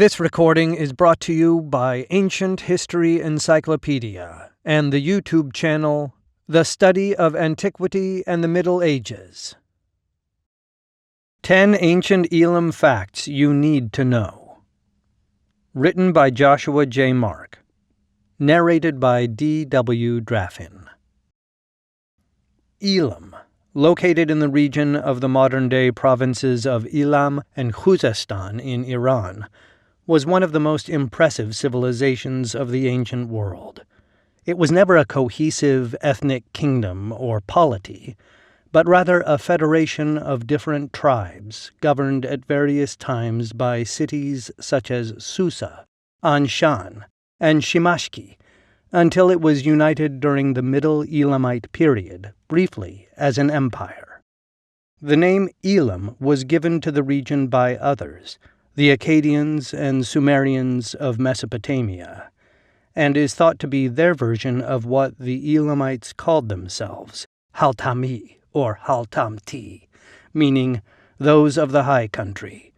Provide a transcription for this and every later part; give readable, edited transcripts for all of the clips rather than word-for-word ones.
This recording is brought to you by Ancient History Encyclopedia and the YouTube channel The Study of Antiquity and the Middle Ages. 10 Ancient Elam Facts You Need to Know. Written by Joshua J. Mark. Narrated by D.W. Draffin. Elam, located in the region of the modern-day provinces of Ilam and Khuzestan in Iran, was one of the most impressive civilizations of the ancient world. It was never a cohesive ethnic kingdom or polity, but rather a federation of different tribes governed at various times by cities such as Susa, Anshan, and Shimashki, until it was united during the Middle Elamite Period, briefly as an empire. The name Elam was given to the region by others, the Akkadians and Sumerians of Mesopotamia, and is thought to be their version of what the Elamites called themselves, Haltami or Haltamti, meaning those of the high country.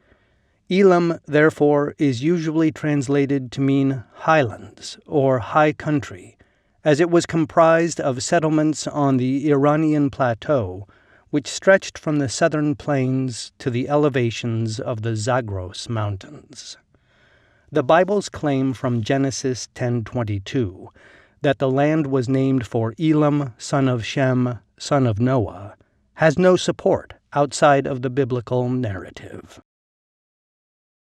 Elam, therefore, is usually translated to mean highlands or high country, as it was comprised of settlements on the Iranian Plateau, which stretched from the southern plains to the elevations of the Zagros Mountains. The Bible's claim from Genesis 10:22 that the land was named for Elam, son of Shem, son of Noah, has no support outside of the biblical narrative.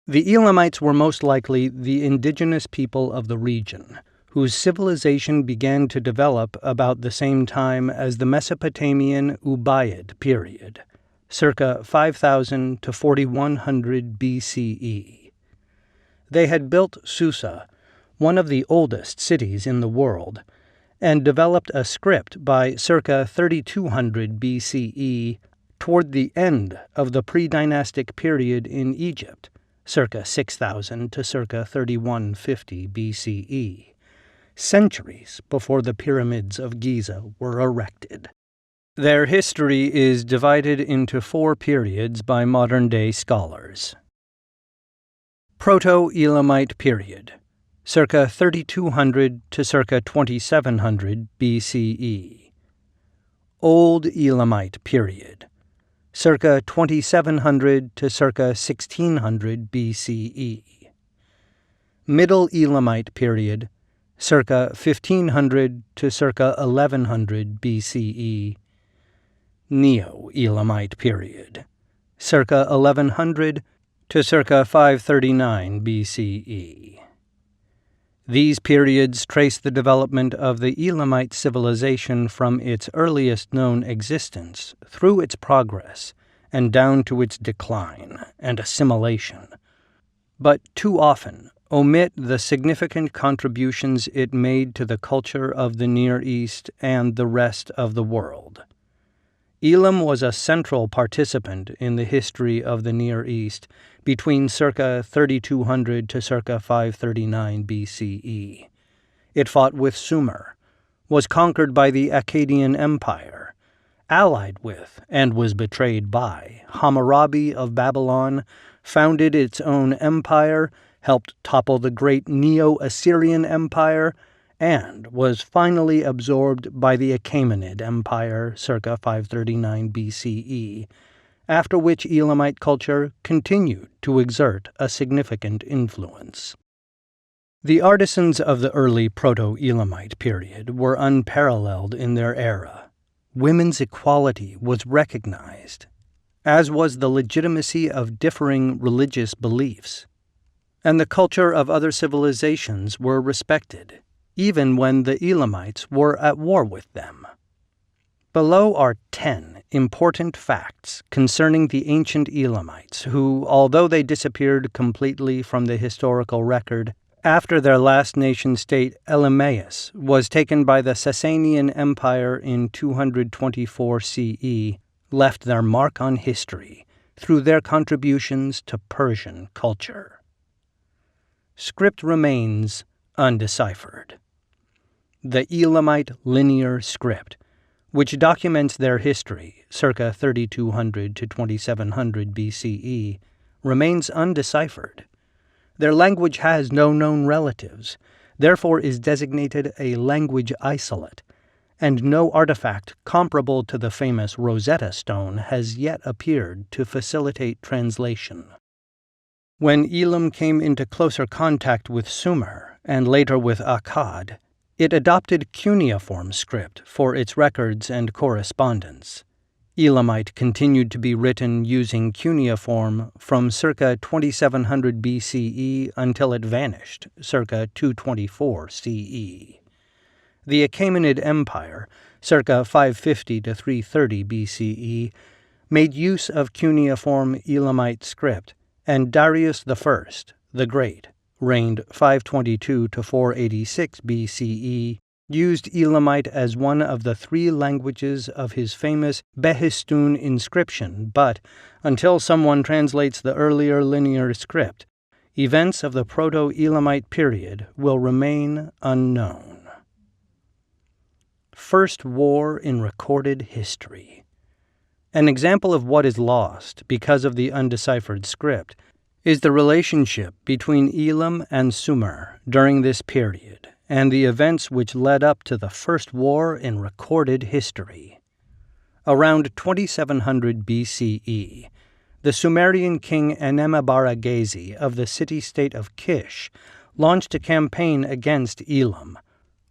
The Elamites were most likely the indigenous people of the region, whose civilization began to develop about the same time as the Mesopotamian Ubaid period, circa 5000 to 4100 BCE. They had built Susa, one of the oldest cities in the world, and developed a script by circa 3200 BCE toward the end of the pre-dynastic period in Egypt, circa 6000 to circa 3150 BCE. Centuries before the pyramids of Giza were erected. Their history is divided into 4 periods by modern-day scholars. Proto-Elamite Period, circa 3200 to circa 2700 BCE. Old Elamite Period, circa 2700 to circa 1600 BCE. Middle Elamite Period, circa 1500 to circa 1100 BCE. Neo-Elamite Period, circa 1100 to circa 539 BCE. These periods trace the development of the Elamite civilization from its earliest known existence through its progress and down to its decline and assimilation, but too often omit the significant contributions it made to the culture of the Near East and the rest of the world. Elam was a central participant in the history of the Near East between circa 3200 to circa 539 BCE. It fought with Sumer, was conquered by the Akkadian Empire, allied with and was betrayed by Hammurabi of Babylon, founded its own empire, helped topple the great Neo-Assyrian Empire, and was finally absorbed by the Achaemenid Empire circa 539 BCE, after which Elamite culture continued to exert a significant influence. The artisans of the early Proto-Elamite period were unparalleled in their era. Women's equality was recognized, as was the legitimacy of differing religious beliefs, and the culture of other civilizations were respected, even when the Elamites were at war with them. Below are 10 important facts concerning the ancient Elamites who, although they disappeared completely from the historical record after their last nation-state Elamites was taken by the Sasanian Empire in 224 CE, left their mark on history through their contributions to Persian culture. Script remains undeciphered. The Elamite linear script, which documents their history, circa 3200 to 2700 BCE, remains undeciphered. Their language has no known relatives, therefore is designated a language isolate, and no artifact comparable to the famous Rosetta Stone has yet appeared to facilitate translation. When Elam came into closer contact with Sumer, and later with Akkad, it adopted cuneiform script for its records and correspondence. Elamite continued to be written using cuneiform from circa 2700 BCE until it vanished, circa 224 CE. The Achaemenid Empire, circa 550 to 330 BCE, made use of cuneiform Elamite script, and Darius I, the Great, reigned 522 to 486 BCE, used Elamite as one of the three languages of his famous Behistun inscription, but, until someone translates the earlier linear script, events of the Proto-Elamite period will remain unknown. First war in recorded history. An example of what is lost because of the undeciphered script is the relationship between Elam and Sumer during this period, and the events which led up to the first war in recorded history. Around 2700 BCE, the Sumerian king Enema-Baragesi of the city-state of Kish launched a campaign against Elam,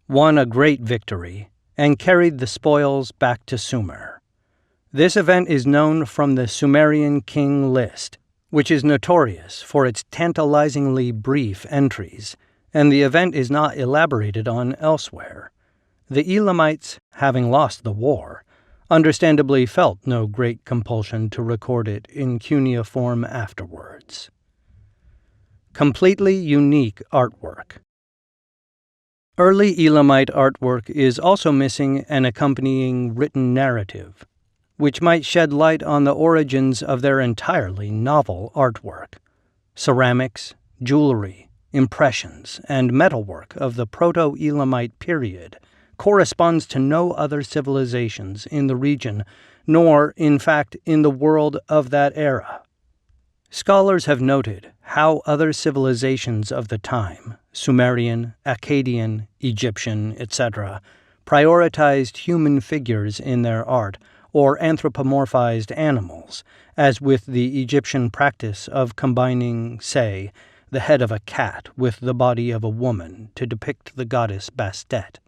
won a great victory, and carried the spoils back to Sumer. This event is known from the Sumerian king list, which is notorious for its tantalizingly brief entries, and the event is not elaborated on elsewhere. The Elamites, having lost the war, understandably felt no great compulsion to record it in cuneiform afterwards. Completely unique artwork. Early Elamite artwork is also missing an accompanying written narrative, which might shed light on the origins of their entirely novel artwork. Ceramics, jewelry, impressions, and metalwork of the Proto-Elamite period corresponds to no other civilizations in the region, nor, in fact, in the world of that era. Scholars have noted how other civilizations of the time, Sumerian, Akkadian, Egyptian, etc., prioritized human figures in their art, or anthropomorphized animals, as with the Egyptian practice of combining, say, the head of a cat with the body of a woman to depict the goddess Bastet,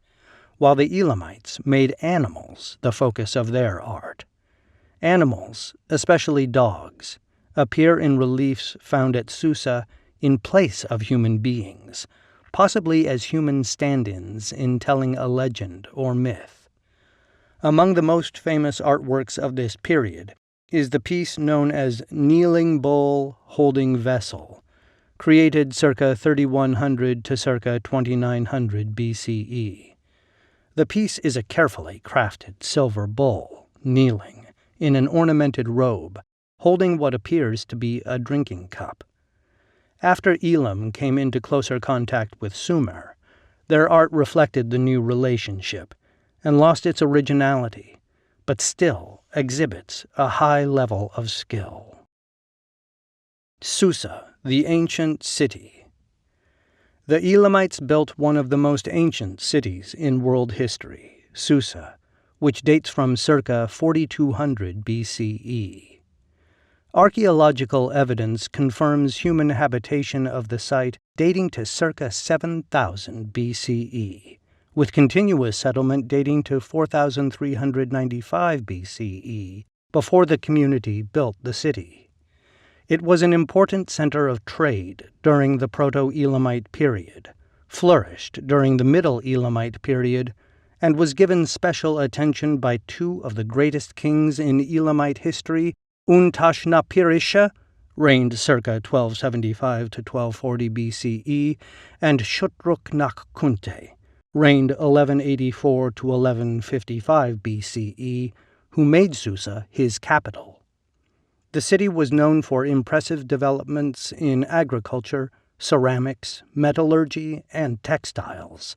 while the Elamites made animals the focus of their art. Animals, especially dogs, appear in reliefs found at Susa in place of human beings, possibly as human stand-ins in telling a legend or myth. Among the most famous artworks of this period is the piece known as Kneeling Bull Holding Vessel, created circa 3100 to circa 2900 BCE. The piece is a carefully crafted silver bull, kneeling, in an ornamented robe, holding what appears to be a drinking cup. After Elam came into closer contact with Sumer, their art reflected the new relationship, and lost its originality, but still exhibits a high level of skill. Susa, the ancient city. The Elamites built one of the most ancient cities in world history, Susa, which dates from circa 4200 BCE. Archaeological evidence confirms human habitation of the site dating to circa 7000 BCE, with continuous settlement dating to 4395 BCE, before the community built the city. It was an important center of trade during the Proto-Elamite period, flourished during the Middle Elamite period, and was given special attention by two of the greatest kings in Elamite history, Untash-Napirisha, reigned circa 1275 to 1240 BCE, and Shutruk-Nakkunte, reigned 1184 to 1155 BCE, who made Susa his capital. The city was known for impressive developments in agriculture, ceramics, metallurgy, and textiles.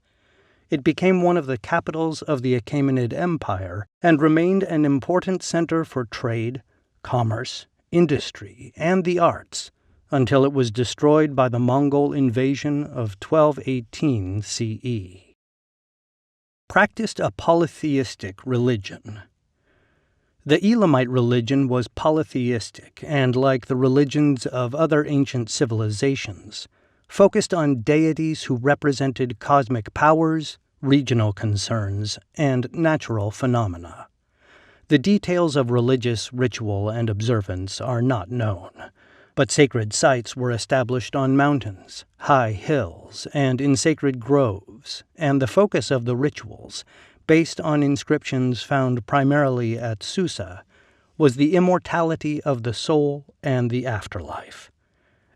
It became one of the capitals of the Achaemenid Empire and remained an important center for trade, commerce, industry, and the arts until it was destroyed by the Mongol invasion of 1218 CE. Practiced a polytheistic religion. The Elamite religion was polytheistic and, like the religions of other ancient civilizations, focused on deities who represented cosmic powers, regional concerns, and natural phenomena. The details of religious ritual and observance are not known, but sacred sites were established on mountains, high hills, and in sacred groves, and the focus of the rituals, based on inscriptions found primarily at Susa, was the immortality of the soul and the afterlife.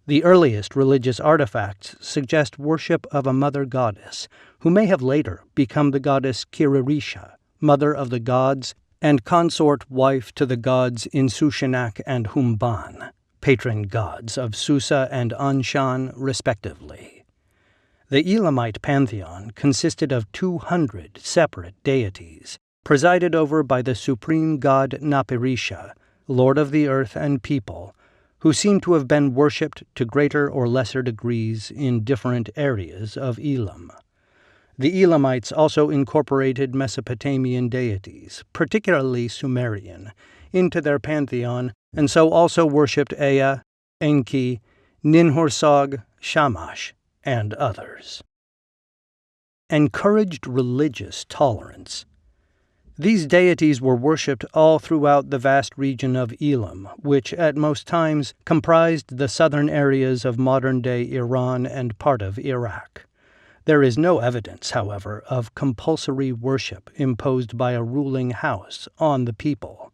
The earliest religious artifacts suggest worship of a mother goddess, who may have later become the goddess Kiririsha, mother of the gods, and consort wife to the gods Inshushinak and Humban, patron gods of Susa and Anshan, respectively. The Elamite pantheon consisted of 200 separate deities, presided over by the supreme god Napirisha, lord of the earth and people, who seem to have been worshipped to greater or lesser degrees in different areas of Elam. The Elamites also incorporated Mesopotamian deities, particularly Sumerian, into their pantheon, and so also worshipped Ea, Enki, Ninhursag, Shamash, and others. Encouraged religious tolerance. These deities were worshipped all throughout the vast region of Elam, which at most times comprised the southern areas of modern-day Iran and part of Iraq. There is no evidence, however, of compulsory worship imposed by a ruling house on the people,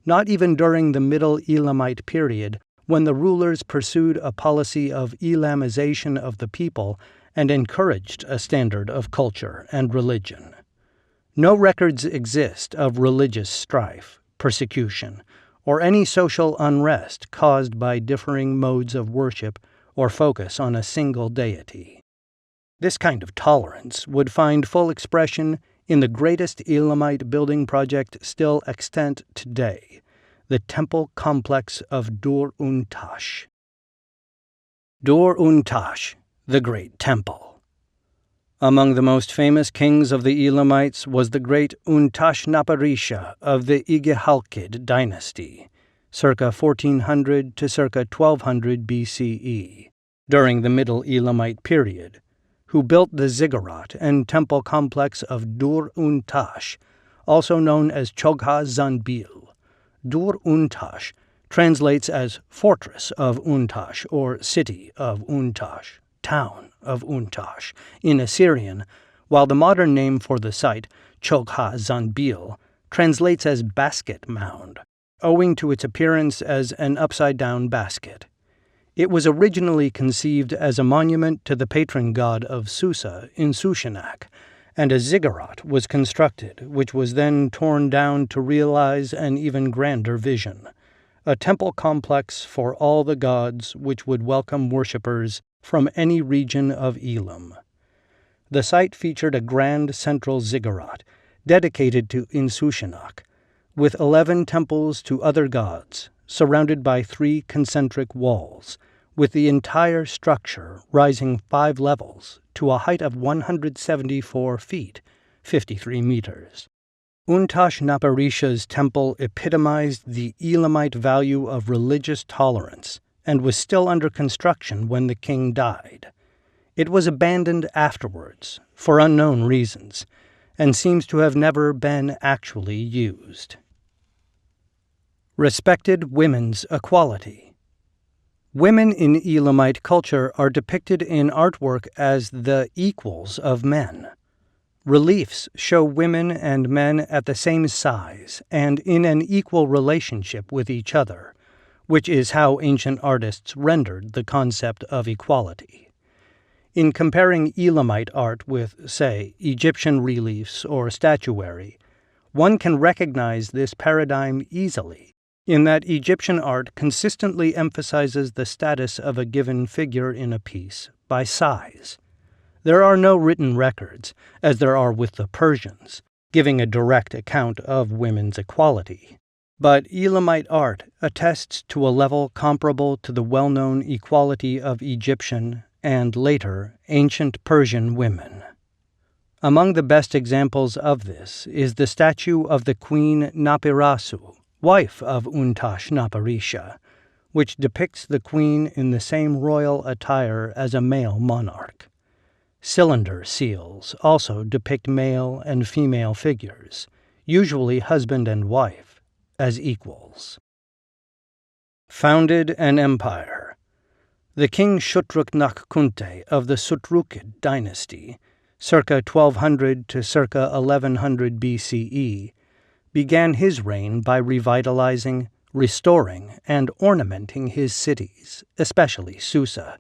not even during the Middle Elamite Period, when the rulers pursued a policy of Elamization of the people and encouraged a standard of culture and religion. No records exist of religious strife, persecution, or any social unrest caused by differing modes of worship or focus on a single deity. This kind of tolerance would find full expression in the greatest Elamite building project still extant today, the temple complex of Dur Untash. Dur Untash, the Great Temple. Among the most famous kings of the Elamites was the great Untash-Naparisha of the Igihalkid dynasty, circa 1400 to circa 1200 BCE, during the Middle Elamite Period, who built the ziggurat and temple complex of Dur Untash, also known as Chogha Zanbil. Dur Untash translates as Fortress of Untash or City of Untash, Town of Untash, in Assyrian, while the modern name for the site, Chogha Zanbil, translates as Basket Mound, owing to its appearance as an upside-down basket. It was originally conceived as a monument to the patron god of Susa in Sushanak, and a ziggurat was constructed, which was then torn down to realize an even grander vision, a temple complex for all the gods which would welcome worshippers from any region of Elam. The site featured a grand central ziggurat dedicated to Inshushinak, with 11 temples to other gods, surrounded by 3 concentric walls, with the entire structure rising 5 levels to a height of 174 feet, 53 meters. Untash-Naparisha's temple epitomized the Elamite value of religious tolerance and was still under construction when the king died. It was abandoned afterwards, for unknown reasons, and seems to have never been actually used. Respected women's equality. Women in Elamite culture are depicted in artwork as the equals of men. Reliefs show women and men at the same size and in an equal relationship with each other, which is how ancient artists rendered the concept of equality. In comparing Elamite art with, say, Egyptian reliefs or statuary, one can recognize this paradigm easily, in that Egyptian art consistently emphasizes the status of a given figure in a piece by size. There are no written records, as there are with the Persians, giving a direct account of women's equality. But Elamite art attests to a level comparable to the well-known equality of Egyptian and, later, ancient Persian women. Among the best examples of this is the statue of the Queen Napirasu, wife of Untash Napirisha, which depicts the queen in the same royal attire as a male monarch. Cylinder seals also depict male and female figures, usually husband and wife, as equals. Founded an empire. The king Shutruk-Nakkunte of the Sutrukid dynasty, circa 1200 to circa 1100 BCE, began his reign by revitalizing, restoring, and ornamenting his cities, especially Susa,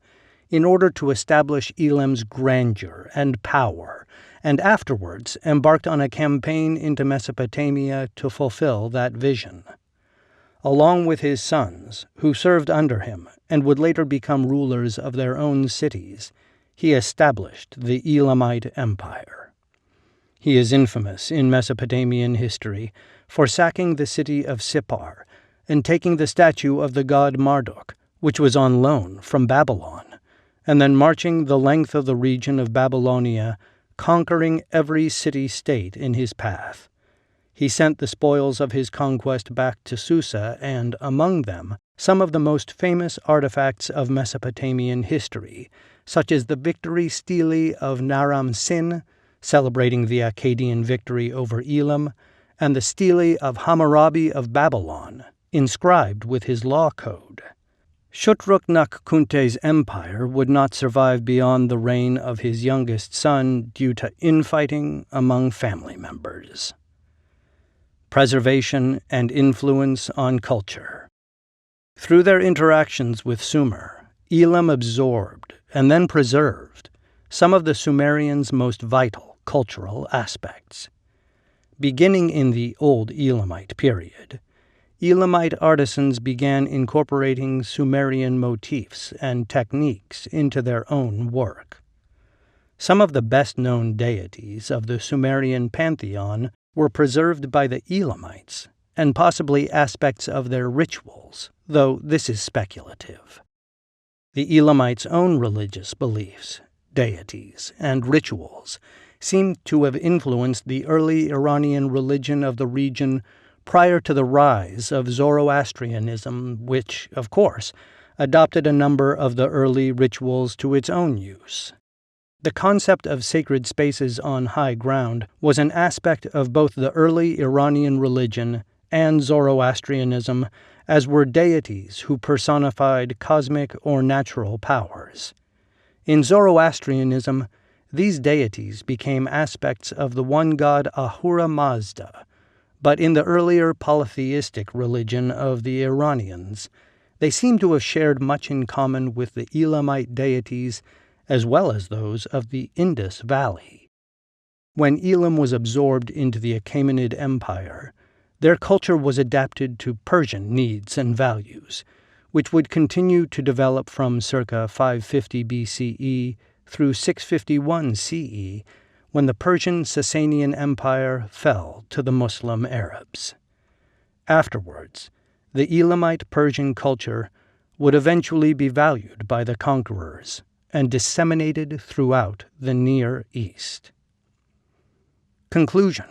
in order to establish Elam's grandeur and power, and afterwards embarked on a campaign into Mesopotamia to fulfill that vision. Along with his sons, who served under him and would later become rulers of their own cities, he established the Elamite Empire. He is infamous in Mesopotamian history for sacking the city of Sippar and taking the statue of the god Marduk, which was on loan from Babylon, and then marching the length of the region of Babylonia, conquering every city-state in his path. He sent the spoils of his conquest back to Susa and, among them, some of the most famous artifacts of Mesopotamian history, such as the victory stele of Naram Sin, celebrating the Akkadian victory over Elam, and the stele of Hammurabi of Babylon, inscribed with his law code. Shutruk-Nakkunte's empire would not survive beyond the reign of his youngest son due to infighting among family members. Preservation and influence on culture. Through their interactions with Sumer, Elam absorbed and then preserved some of the Sumerians' most vital cultural aspects. Beginning in the Old Elamite Period, Elamite artisans began incorporating Sumerian motifs and techniques into their own work. Some of the best-known deities of the Sumerian pantheon were preserved by the Elamites, and possibly aspects of their rituals, though this is speculative. The Elamites' own religious beliefs, deities, and rituals seem to have influenced the early Iranian religion of the region prior to the rise of Zoroastrianism, which, of course, adopted a number of the early rituals to its own use. The concept of sacred spaces on high ground was an aspect of both the early Iranian religion and Zoroastrianism, as were deities who personified cosmic or natural powers. In Zoroastrianism, these deities became aspects of the one god Ahura Mazda, but in the earlier polytheistic religion of the Iranians, they seem to have shared much in common with the Elamite deities as well as those of the Indus Valley. When Elam was absorbed into the Achaemenid Empire, their culture was adapted to Persian needs and values, which would continue to develop from circa 550 BCE through 651 CE, when the Persian Sasanian Empire fell to the Muslim Arabs. Afterwards, the Elamite Persian culture would eventually be valued by the conquerors and disseminated throughout the Near East. Conclusion.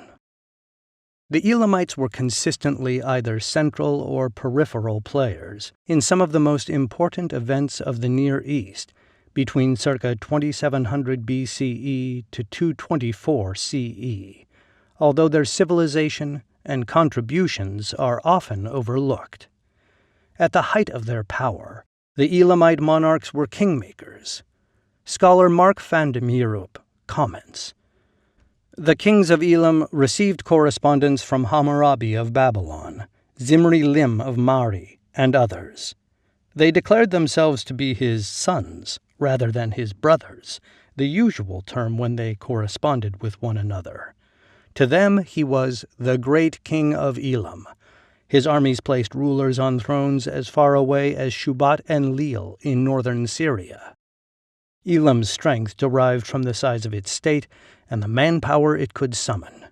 The Elamites were consistently either central or peripheral players in some of the most important events of the Near East between circa 2700 BCE to 224 CE, although their civilization and contributions are often overlooked. At the height of their power, the Elamite monarchs were kingmakers. Scholar Mark van de Meerup comments, "The kings of Elam received correspondence from Hammurabi of Babylon, Zimri Lim of Mari, and others. They declared themselves to be his sons rather than his brothers, the usual term when they corresponded with one another. To them he was the great king of Elam. His armies placed rulers on thrones as far away as Shubat and Lil in northern Syria. Elam's strength derived from the size of its state and the manpower it could summon.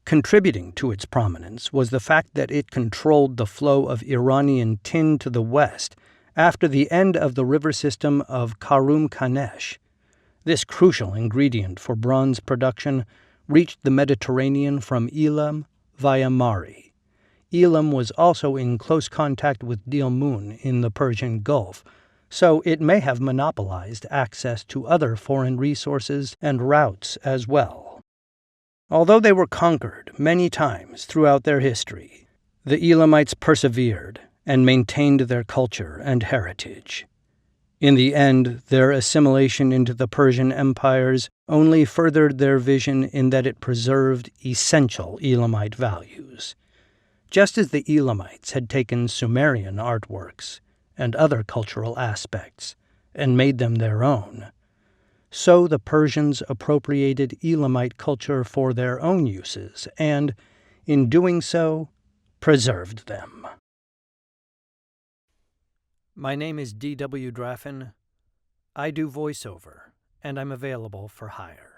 Contributing to its prominence was the fact that it controlled the flow of Iranian tin to the west after the end of the river system of Karum-Kanesh. This crucial ingredient for bronze production reached the Mediterranean from Elam via Mari. Elam was also in close contact with Dilmun in the Persian Gulf, so it may have monopolized access to other foreign resources and routes as well. Although they were conquered many times throughout their history, the Elamites persevered and maintained their culture and heritage. In the end, their assimilation into the Persian empires only furthered their vision in that it preserved essential Elamite values. Just as the Elamites had taken Sumerian artworks and other cultural aspects and made them their own, so the Persians appropriated Elamite culture for their own uses and, in doing so, preserved them. My name is D.W. Draffin. I do voiceover, and I'm available for hire.